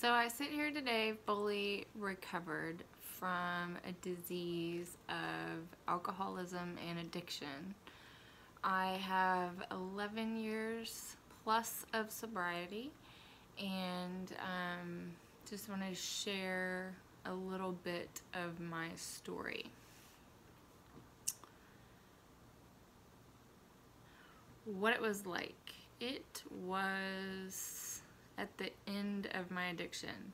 So I sit here today fully recovered from a disease of alcoholism and addiction. I have 11 years plus of sobriety, and just want to share a little bit of my story. What it was like. It was at the end of my addiction.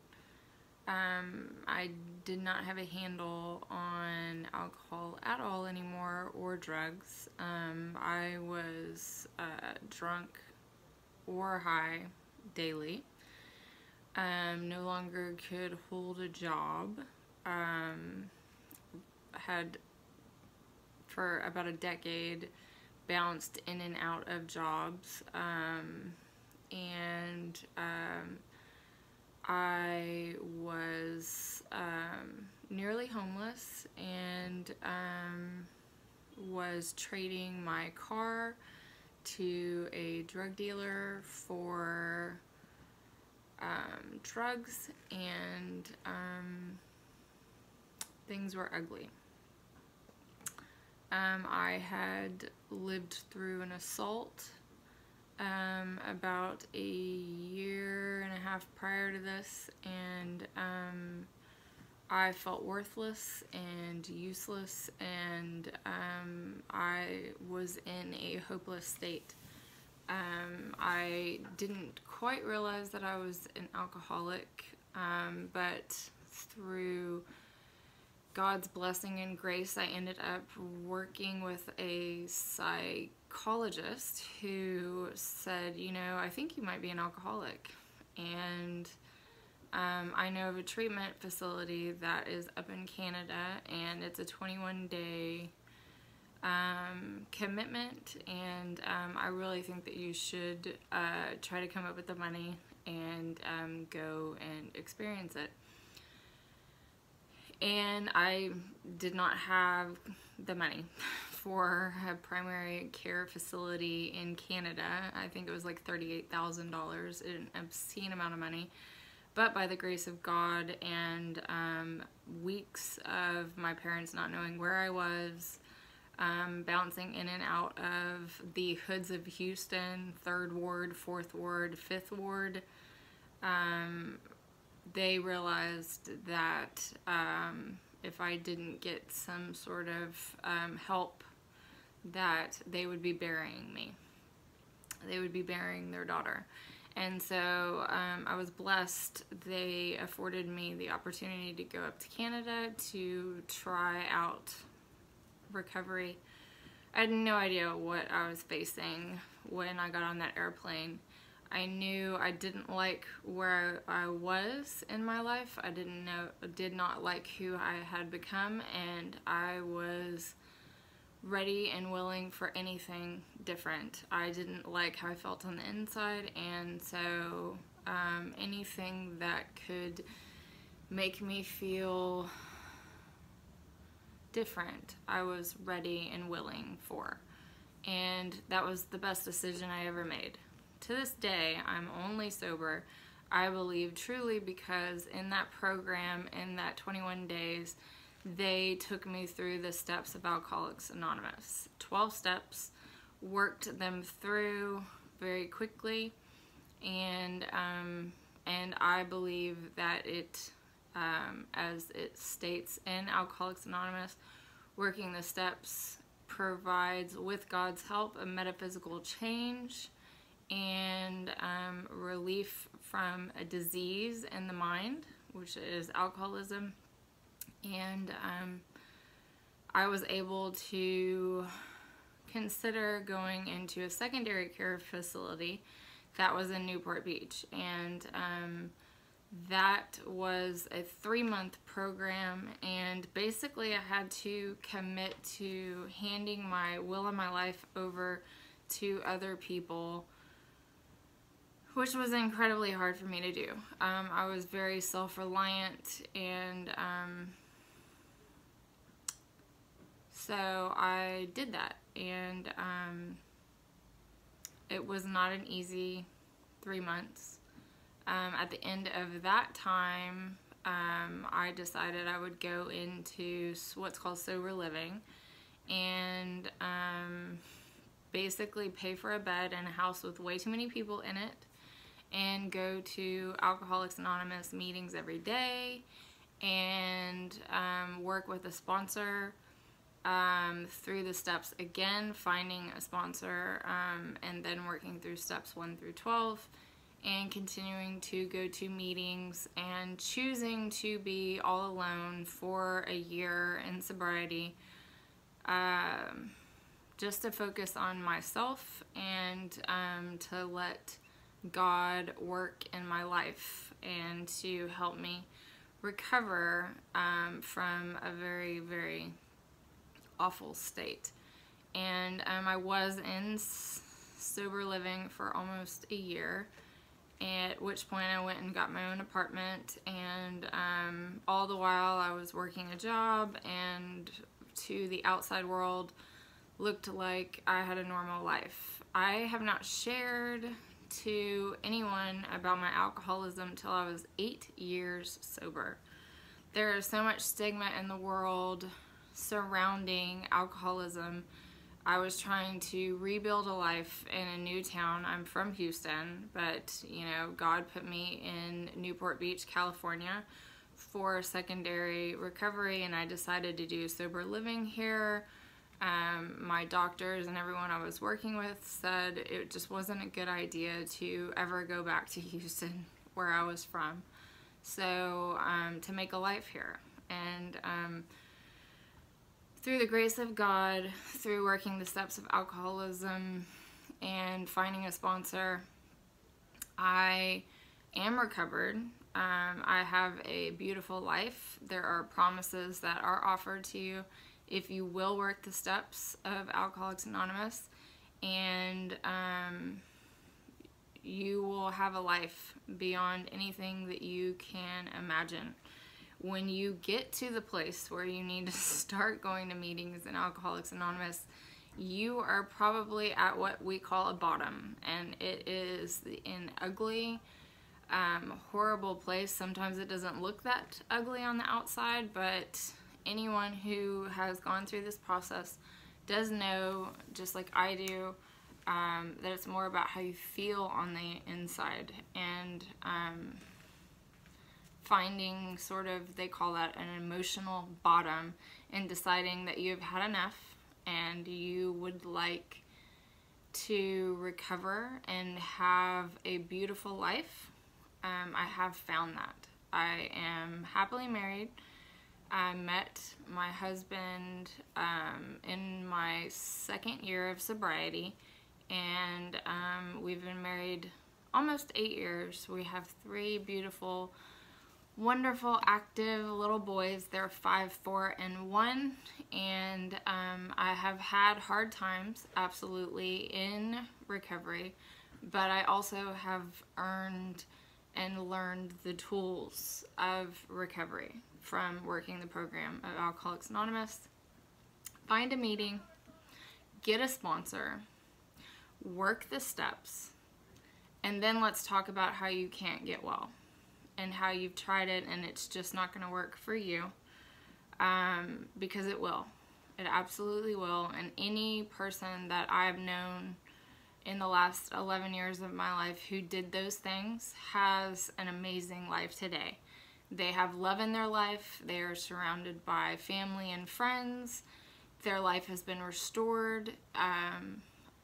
I did not have a handle on alcohol at all anymore, or drugs. I was drunk or high daily. No longer could hold a job. Had for about a decade bounced in and out of jobs, and I was nearly homeless, and was trading my car to a drug dealer for drugs, and things were ugly. I had lived through an assault about a year and a half prior to this, and I felt worthless and useless, and I was in a hopeless state. I didn't quite realize that I was an alcoholic, but through God's blessing and grace, I ended up working with a psychologist who said, I think you might be an alcoholic. And I know of a treatment facility that is up in Canada, and it's a 21-day commitment, and I really think that you should try to come up with the money and go and experience it. And I did not have the money for a primary care facility in Canada. I think it was like $38,000, an obscene amount of money. But by the grace of God and weeks of my parents not knowing where I was, bouncing in and out of the hoods of Houston, 3rd Ward, 4th Ward, 5th Ward, they realized that if I didn't get some sort of help, that they would be burying me. They would be burying their daughter. And so I was blessed. They afforded me the opportunity to go up to Canada to try out recovery. I had no idea what I was facing when I got on that airplane. I knew I didn't like where I was in my life. I did not like who I had become, and I was ready and willing for anything different. I didn't like how I felt on the inside, and so anything that could make me feel different, I was ready and willing for. And that was the best decision I ever made. To this day, I'm only sober, I believe, truly because in that program, in that 21 days, they took me through the steps of Alcoholics Anonymous. 12 steps, worked them through very quickly, and I believe that it, as it states in Alcoholics Anonymous, working the steps provides, with God's help, a metaphysical change and relief from a disease in the mind, which is alcoholism. And I was able to consider going into a secondary care facility that was in Newport Beach, and that was a 3-month program, and basically I had to commit to handing my will and my life over to other people, which was incredibly hard for me to do. I was very self-reliant, and so I did that, and it was not an easy 3 months. At the end of that time, I decided I would go into what's called sober living, and basically pay for a bed in a house with way too many people in it, and go to Alcoholics Anonymous meetings every day, and work with a sponsor through the steps again, finding a sponsor, and then working through steps 1 through 12, and continuing to go to meetings and choosing to be all alone for a year in sobriety, just to focus on myself and to let God work in my life and to help me recover from a very, very awful state. And I was in sober living for almost a year, at which point I went and got my own apartment, and all the while I was working a job, and to the outside world looked like I had a normal life. I have not shared to anyone about my alcoholism until I was 8 years sober. There is so much stigma in the world surrounding alcoholism. I was trying to rebuild a life in a new town. I'm from Houston, but you know, God put me in Newport Beach, California for secondary recovery, and I decided to do sober living here. My doctors and everyone I was working with said it just wasn't a good idea to ever go back to Houston, where I was from, so to make a life here. And through the grace of God, through working the steps of alcoholism and finding a sponsor, I am recovered. I have a beautiful life. There are promises that are offered to you if you will work the steps of Alcoholics Anonymous, and you will have a life beyond anything that you can imagine. When you get to the place where you need to start going to meetings in Alcoholics Anonymous, you are probably at what we call a bottom, and it is an ugly, horrible place. Sometimes it doesn't look that ugly on the outside, but anyone who has gone through this process does know, just like I do, that it's more about how you feel on the inside, and finding sort of, they call that an emotional bottom, and deciding that you've had enough and you would like to recover and have a beautiful life. I have found that. I am happily married. I met my husband in my 2nd year of sobriety, and we've been married almost 8 years. We have 3 beautiful, wonderful, active little boys. They're 5, 4, and 1, and I have had hard times, absolutely, in recovery, but I also have earned and learned the tools of recovery from working the program of Alcoholics Anonymous. Find a meeting, get a sponsor, work the steps, and then let's talk about how you can't get well and how you've tried it and it's just not going to work for you, because it will. It absolutely will. And any person that I've known in the last 11 years of my life who did those things has an amazing life today. They have love in their life. They are surrounded by family and friends. Their life has been restored.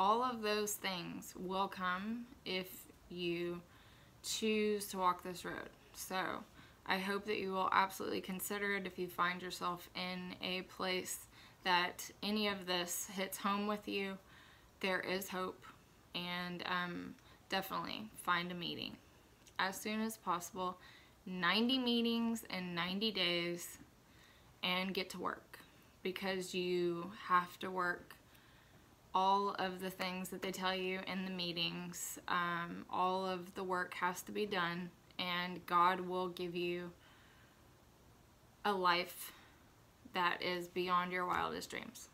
All of those things will come if you choose to walk this road. So I hope that you will absolutely consider it if you find yourself in a place that any of this hits home with you. There is hope, and definitely find a meeting as soon as possible. 90 meetings in 90 days, and get to work, because you have to work all of the things that they tell you in the meetings. All of the work has to be done, and God will give you a life that is beyond your wildest dreams.